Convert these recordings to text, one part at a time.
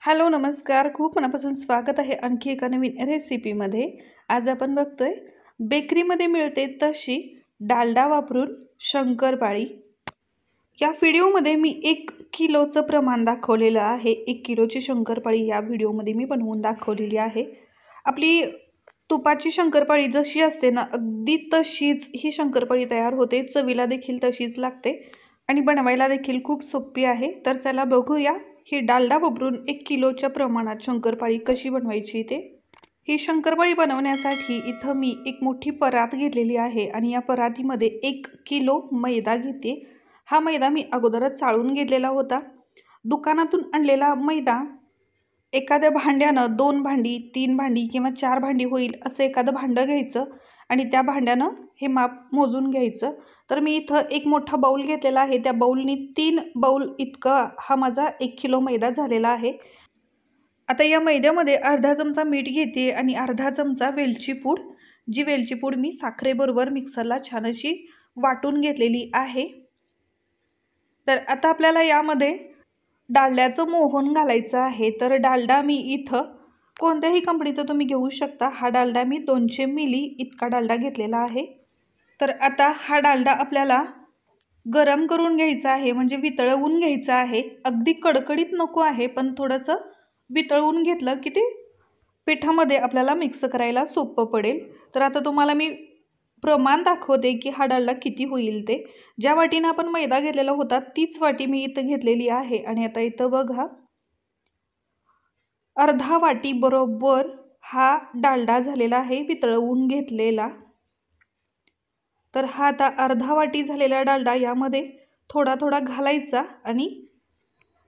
Hello नमस्कार. खूप मनापासून स्वागत आहे आणखी एका नवीन रेसिपीमध्ये. आज आपण बघतोय बेकरीमध्ये मिळते तशी डालडा वापरून शंकरपाळी. या व्हिडिओमध्ये मी 1 किलोचं प्रमाण दाखवलेलं आहे. 1 किलोची शंकरपाळी या व्हिडिओमध्ये मी बनवून दाखवलेली आहे. आपली तुपाची शंकरपाळी जशी असते ना, अगदी तशीच ही शंकरपाळी तयार होते. चवीला देखील तशीच लागते आणि बनवायला देखील खूप सोपी आहे. तर चला बघूया ही डालडा वापरून 1 किलोच्या प्रमाणात शंकरपाळी कशी बनवायची ते. ही शंकरपाळी बनवण्यासाठी इथं मी एक मोठी परात घेतलेली आहे आणि या परातीमध्ये 1 किलो मैदा घेते. हा मैदा मी अगोदरच चाळून घेतलेला होता. दुकानातून आणलेला मैदा एखाद्या भांड्यानं 2 भांडी 3 भांडी किंवा 4 भांडी होईल असं एखादं भांडं घ्यायचं आणि त्या भांड्यानं हे माप मोजून घ्यायचं. तर मी इथं एक मोठा बाउल घेतलेला आहे. त्या बाउलनी 3 बाउल इतका हा माझा 1 किलो मैदा झालेला आहे. आता या मैद्यामध्ये अर्धा चमचा मीठ घेते आणि अर्धा चमचा वेलची पूड. जी वेलची पूड मी साखरेबरोबर मिक्सरला छान अशी वाटून घेतलेली आहे. तर आता आपल्याला यामध्ये डालड्याचं मोहन घालायचं आहे. तर डालडा मी इथं कोणत्याही कंपनीचा तुम्ही घेऊ शकता. हा डालडा मी 200 मिली इतका डालडा घेतलेला आहे. तर आता हा डालडा आपल्याला गरम करून घ्यायचा आहे, म्हणजे वितळवून घ्यायचा आहे. अगदी कडकडीत नको आहे, पण थोडंसं वितळवून घेतलं की ते पिठामध्ये आपल्याला मिक्स करायला सोपं पडेल. तर आता तुम्हाला मी प्रमाण दाखवते की हा डालडा किती होईल ते. ज्या वाटीनं आपण मैदा घेतलेला होता तीच वाटी मी इथं घेतलेली आहे आणि आता इथं बघा अर्धा वाटी बरोबर हा डालडा झालेला आहे वितळवून घेतलेला. तर हा आता अर्धा वाटी झालेला डालडा यामध्ये थोडा थोडा घालायचा आणि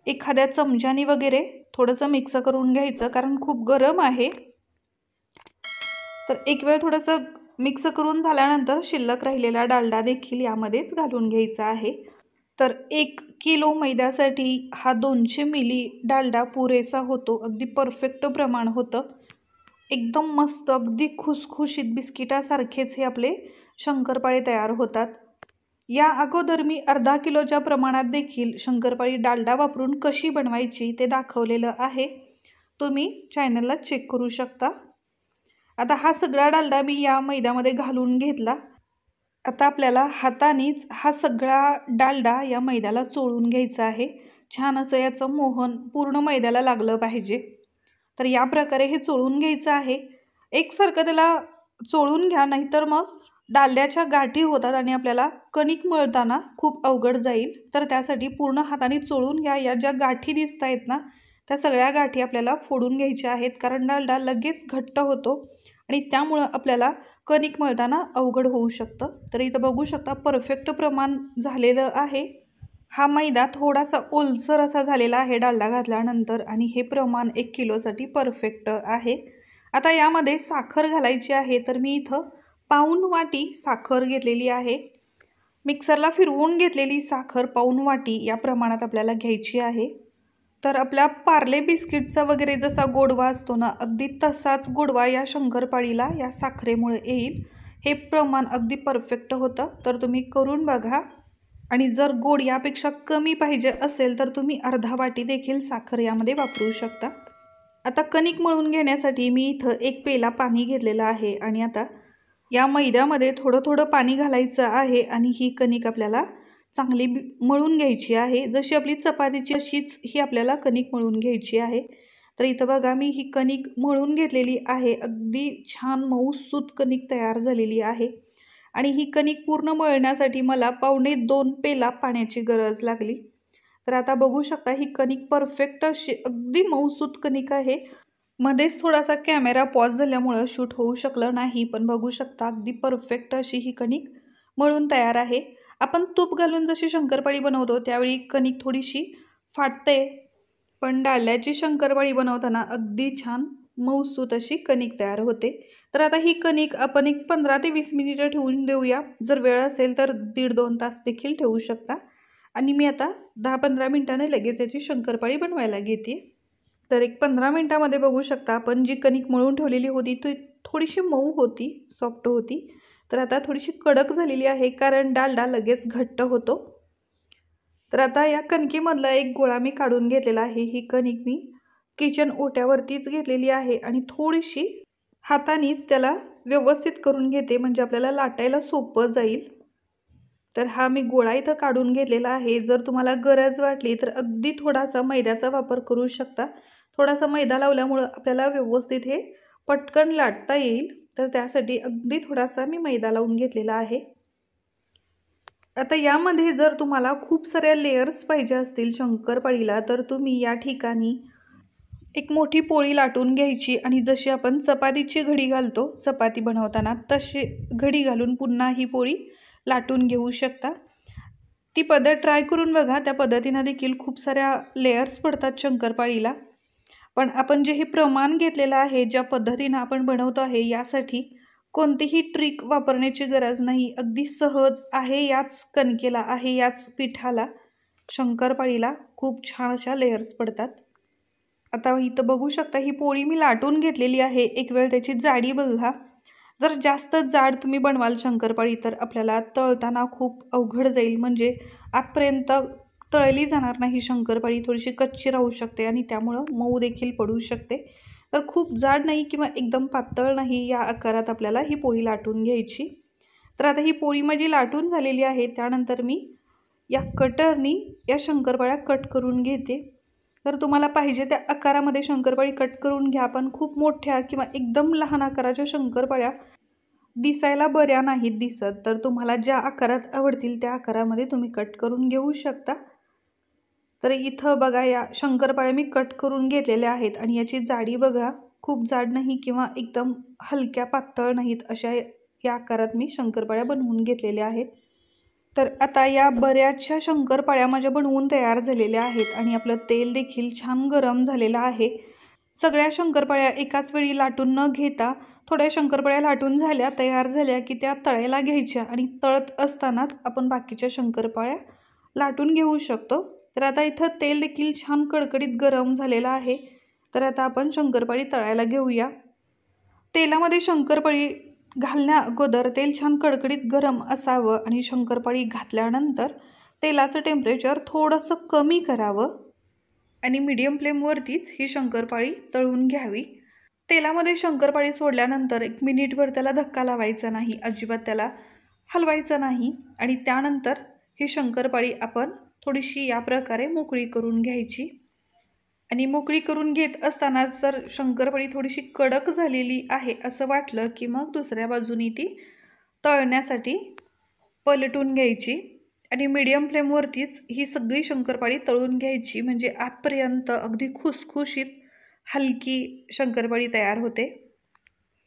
एखाद्या चमच्याने वगैरे थोडंसं मिक्स करून घ्यायचं, कारण खूप गरम आहे. तर एक वेळ थोडंसं मिक्स करून झाल्यानंतर शिल्लक राहिलेला डालडा देखील यामध्येच घालून घ्यायचा आहे. तर 1 किलो मैद्यासाठी हा 200 मिली डालडा पुरेसा होतो. अगदी परफेक्ट प्रमाण होतं. एकदम मस्त अगदी खुसखुशीत बिस्किटासारखेच हे आपले शंकरपाळे तयार होतात. या अगोदर मी अर्धा किलोच्या प्रमाणात देखील शंकरपाळी डालडा वापरून कशी बनवायची ते दाखवलेलं आहे. तुम्ही चॅनलला चेक करू शकता. आता हा सगळा डालडा मी या मैद्यामध्ये घालून घेतला. आता आपल्याला हातानेच हा सगळा डालडा या मैद्याला चोळून घ्यायचा आहे. छान असं याचं मोहन पूर्ण मैद्याला लागलं पाहिजे. तर या प्रकारे हे चोळून घ्यायचं आहे. एकसारखं त्याला चोळून घ्या, नाहीतर मग डालड्याच्या गाठी होतात आणि आपल्याला कणिक मळताना खूप अवघड जाईल. तर त्यासाठी पूर्ण हाताने चोळून घ्या. या ज्या गाठी दिसत आहेत ना, त्या सगळ्या गाठी आपल्याला फोडून घ्यायच्या आहेत, कारण डालडा लगेच घट्ट होतो आणि त्यामुळं आपल्याला कणिक मळताना अवघड होऊ शकतं. तर इथं बघू शकता परफेक्ट प्रमाण झालेलं आहे. हा मैदा थोडासा ओलसर असा झालेला आहे डालडा घातल्यानंतर आणि हे प्रमाण 1 किलोसाठी परफेक्ट आहे. आता यामध्ये साखर घालायची आहे. तर मी इथं पाऊण वाटी साखर घेतलेली आहे. मिक्सरला फिरवून घेतलेली साखर पाऊण वाटी या प्रमाणात आपल्याला घ्यायची आहे. तर आपल्या पार्ले बिस्किटचा वगैरे जसा गोडवा असतो ना, अगदी तसाच गोडवा या शंकरपाळीला या साखरेमुळे येईल. हे प्रमाण अगदी परफेक्ट होतं. तर तुम्ही करून बघा आणि जर गोड यापेक्षा कमी पाहिजे असेल तर तुम्ही अर्धा वाटी देखील साखर यामध्ये वापरू शकता. आता कणिक मळून घेण्यासाठी मी इथं 1 पेला पाणी घेतलेलं आहे आणि आता या मैद्यामध्ये थोडं थोडं पाणी घालायचं आहे आणि ही कणिक आपल्याला चांगली मळून घ्यायची आहे. जशी आपली चपातीची अशीच ही आपल्याला कणिक मळून घ्यायची आहे. तर इथं बघा मी ही कणिक मळून घेतलेली आहे. अगदी छान मऊसूत कणिक तयार झालेली आहे आणि ही कणिक पूर्ण मळण्यासाठी मला 1.25 पेला पाण्याची गरज लागली. तर आता बघू शकता ही कणिक परफेक्ट अशी अगदी मऊसूत कणिक आहे. मध्येच थोडासा कॅमेरा पॉज झाल्यामुळं शूट होऊ शकलं नाही, पण बघू शकता अगदी परफेक्ट अशी ही कणिक मळून तयार आहे. आपण तूप घालून जशी शंकरपाळी बनवतो त्यावेळी कणिक थोडीशी फाटते, पण डालड्याची शंकरपाळी बनवताना अगदी छान मऊसूत अशी कणिक तयार होते. तर आता ही कणिक आपण एक 15 ते 20 मिनिटं ठेवून देऊया. जर वेळ असेल तर 1.5-2 तास देखील ठेवू शकता आणि मी आता 10-15 मिनिटांनी लगेच याची शंकरपाळी बनवायला घेते. तर एक 15 मिनिटामध्ये बघू शकता आपण जी कणिक मळून ठेवलेली होती ती थोडीशी मऊ होती, सॉफ्ट होती. तर आता थोडीशी कडक झालेली आहे, कारण डालडा लगेच घट्ट होतो. तर आता या कणकेमधला एक गोळा मी काढून घेतलेला आहे. ही कणिक मी किचन ओट्यावरतीच घेतलेली आहे आणि थोडीशी हातानेच त्याला व्यवस्थित करून घेते, म्हणजे आपल्याला लाटायला सोपं जाईल. तर हा मी गोळा इथं काढून घेतलेला आहे. जर तुम्हाला गरज वाटली तर अगदी थोडासा मैद्याचा वापर करू शकता. थोडासा मैदा लावल्यामुळं आपल्याला व्यवस्थित हे पटकन लाटता येईल. तर त्यासाठी अगदी थोडासा मी मैदा लावून घेतलेला आहे. आता यामध्ये जर तुम्हाला खूप साऱ्या लेयर्स पाहिजे असतील शंकरपाळीला, तर तुम्ही या ठिकाणी एक मोठी पोळी लाटून घ्यायची आणि जशी आपण चपातीची घडी घालतो चपाती बनवताना, तशी घडी घालून पुन्हा ही पोळी लाटून घेऊ शकता. ती पद्धत ट्राय करून बघा. त्या पद्धतीनं देखील खूप साऱ्या लेयर्स पडतात शंकरपाळीला. पण आपण जे हे प्रमाण घेतलेलं आहे, ज्या पद्धतीनं आपण बनवतो आहे, यासाठी कोणतीही ट्रिक वापरण्याची गरज नाही. अगदी सहज आहे याच कणकेला, आहे याच पिठाला शंकरपाळीला खूप छान अशा लेयर्स पडतात. आता इथं बघू शकता ही पोळी मी लाटून घेतलेली आहे. एक वेळ त्याची जाडी बघा. जर जास्त जाड तुम्ही बनवाल शंकरपाळी तर आपल्याला तळताना खूप अवघड जाईल, म्हणजे आतपर्यंत तळली जाणार नाही शंकरपाळी, थोडीशी कच्ची राहू शकते आणि त्यामुळं मऊ देखील पडू शकते. तर खूप जाड नाही किंवा एकदम पातळ नाही, या आकारात आपल्याला ही पोळी लाटून घ्यायची. तर आता ही पोळी माझी लाटून झालेली आहे. त्यानंतर मी या कटरनी या शंकरपाळ्या कट करून घेते. तर तुम्हाला पाहिजे त्या आकारामध्ये शंकरपाळी कट करून घ्या. पण खूप मोठ्या किंवा एकदम लहान आकाराच्या शंकरपाळ्या दिसायला बऱ्या नाहीत दिसत. तर तुम्हाला ज्या आकारात आवडतील त्या आकारामध्ये तुम्ही कट करून घेऊ शकता. तर इथं बघा या शंकरपाळ्या मी कट करून घेतलेल्या आहेत आणि याची जाडी बघा. खूप जाड नाही किंवा एकदम हलक्या पातळ नाहीत, अशा या आकारात मी शंकरपाळ्या बनवून घेतलेल्या आहेत. तर आता या बऱ्याचशा शंकरपाळ्या माझ्या बनवून तयार झालेल्या आहेत आणि आपलं तेल देखील छान गरम झालेलं आहे. सगळ्या शंकरपाळ्या एकाच वेळी लाटून न घेता थोड्या शंकरपाळ्या लाटून झाल्या, तयार झाल्या की त्या तळायला घ्यायच्या आणि तळत असतानाच आपण बाकीच्या शंकरपाळ्या लाटून घेऊ शकतो. तर आता इथं तेल देखील छान कडकडीत गरम झालेलं आहे. तर आता आपण शंकरपाळी तळायला घेऊया. तेलामध्ये शंकरपाळी घालण्या अगोदर तेल छान कडकडीत गरम असावं आणि शंकरपाळी घातल्यानंतर तेलाचं टेम्परेचर थोडंसं कमी करावं आणि मीडियम फ्लेमवरतीच ही शंकरपाळी तळून घ्यावी. तेलामध्ये शंकरपाळी सोडल्यानंतर 1 मिनिटभर त्याला धक्का लावायचा नाही, अजिबात त्याला हलवायचं नाही आणि त्यानंतर ही शंकरपाळी आपण थोडीशी या प्रकारे मोकळी करून घ्यायची. आणि मोकळी करून घेत असताना जर शंकरपाळी थोडीशी कडक झालेली आहे असं वाटलं की मग दुसऱ्या बाजूनी ती तळण्यासाठी पलटून घ्यायची आणि मीडियम फ्लेमवरतीच ही सगळी शंकरपाळी तळून घ्यायची, म्हणजे आतपर्यंत अगदी खुसखुशीत हलकी शंकरपाळी तयार होते.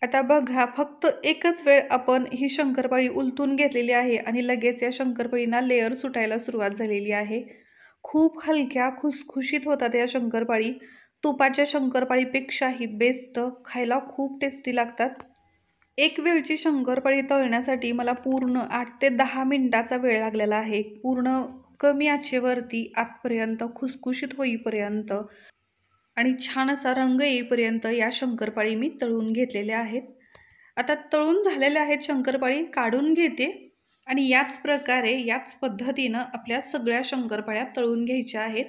आता बघा, फक्त एकच वेळ आपण ही शंकरपाळी उलटून घेतलेली आहे आणि लगेच या शंकरपाळींना लेअर सुटायला सुरुवात झालेली आहे. खूप हलक्या खुसखुशीत होतात या शंकरपाळी. तुपाच्या शंकरपाळीपेक्षाही बेस्ट, खायला खूप टेस्टी लागतात. एक वेळची शंकरपाळी तळण्यासाठी मला पूर्ण 8 ते 10 मिनिटाचा वेळ लागलेला आहे. पूर्ण कमी आचेवरती आतपर्यंत खुसखुशीत होईपर्यंत आणि छान असा रंग येईपर्यंत या शंकरपाळी मी तळून घेतलेल्या आहेत. आता तळून झालेल्या आहेत शंकरपाळी, काढून घेते आणि याच प्रकारे याच पद्धतीनं आपल्या सगळ्या शंकरपाळ्या तळून घ्यायच्या आहेत.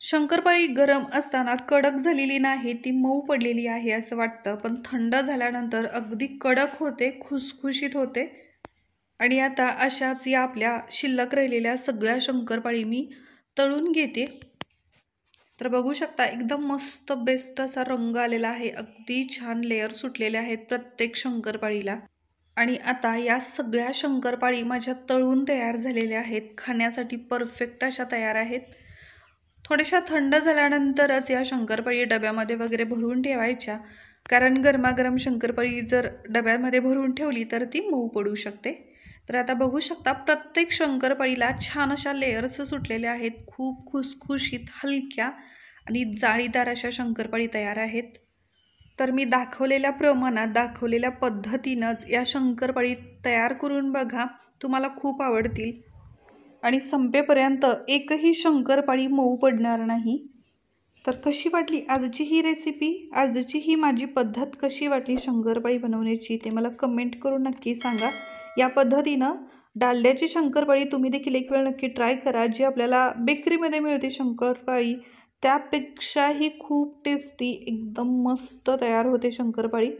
शंकरपाळी गरम असताना कडक झालेली नाही, ती मऊ पडलेली आहे असं वाटतं, पण थंड झाल्यानंतर अगदी कडक होते, खुसखुशीत होते. आणि आता अशाच या आपल्या शिल्लक राहिलेल्या सगळ्या शंकरपाळी मी तळून घेते. तर बघू शकता एकदम मस्त बेस्ट असा रंग आलेला आहे. अगदी छान लेअर सुटलेले आहेत प्रत्येक शंकरपाळीला. आणि आता या सगळ्या शंकरपाळी माझ्या तळून तयार झालेल्या आहेत. खाण्यासाठी परफेक्ट अशा तयार आहेत. थोड्याशा थंड झाल्यानंतरच या शंकरपाळी डब्यामध्ये वगैरे भरून ठेवायच्या, कारण गरमागरम शंकरपाळी जर डब्यामध्ये भरून ठेवली तर ती मऊ पडू शकते. तर आता बघू शकता प्रत्येक शंकरपाळीला छान अशा लेयर्स सुटलेल्या आहेत. खूप खुसखुशीत हलक्या आणि जाळीदार अशा शंकरपाळी तयार आहेत. तर मी दाखवलेल्या प्रमाणात दाखवलेल्या पद्धतीनंच या शंकरपाळी तयार करून बघा, तुम्हाला खूप आवडतील आणि संपेपर्यंत एकही शंकरपाळी मऊ पडणार नाही. तर कशी वाटली आजची ही रेसिपी, आजची ही माझी पद्धत कशी वाटली शंकरपाळी बनवण्याची ते मला कमेंट करून नक्की सांगा. या पद्धतीनं डालड्याची शंकरपाळी तुम्ही देखील एक वेळ नक्की ट्राय करा. जी आपल्याला बेकरीमध्ये मिळते शंकरपाळी त्यापेक्षाही खूप टेस्टी एकदम मस्त तयार होते शंकरपाळी.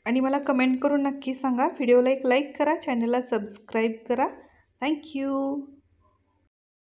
आणि मला कमेंट करून नक्की सांगा. व्हिडिओला एक लाईक करा, चॅनलला सबस्क्राईब करा. थँक्यू.